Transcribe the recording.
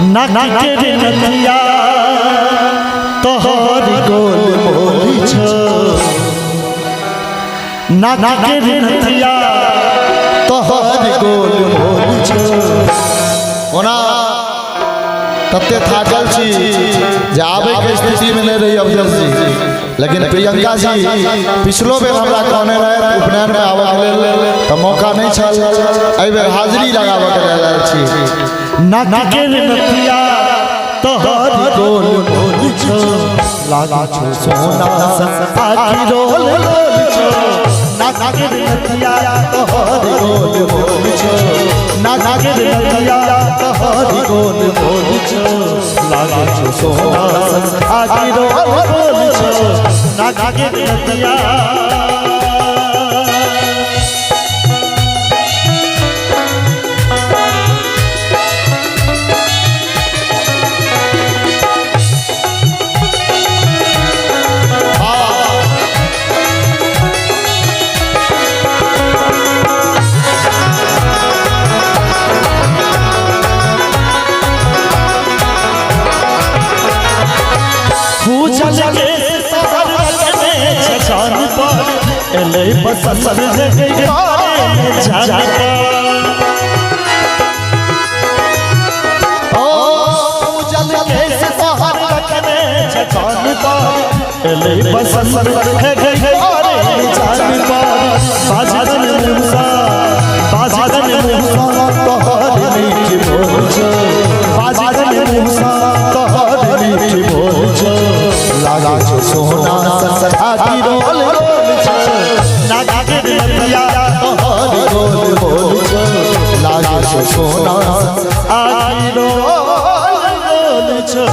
नाके नदिया तोहर गोल बोली छो नाके नदिया तोहर गोल बोली छो ओना तते थाकल छी जे आबे के स्थिति में नहीं रही अफजल जी लेकिन प्रियंका जी पिछलो बेर हमरा कहने रहे उपनयन में आवे ले तो मौका नहीं छल एहि बेर हाजिरी लगावे के लेल छी नाके नथिया तोहर गोल बोली छो लागा छो सोना आखी रोल बोली छो नाके नथिया तोहर गोल बोली छो नाके नथिया तोहर गोल बोली छो लागा छो सोना आखी रोल बोली छो नाके नथिया एले बसंत जगे जाने ओ जल के सहार रखने छछान पर एले बसंत है गए जाने पर बाजन मूसा तोहर मीठी बोल छो बाजन मूसा तोहर मीठी बोल छो लागा छो सोना आखी रोल नाके नदिया तोहर गोल बोली छो लागा छो सोना आखी रोल बोली छो।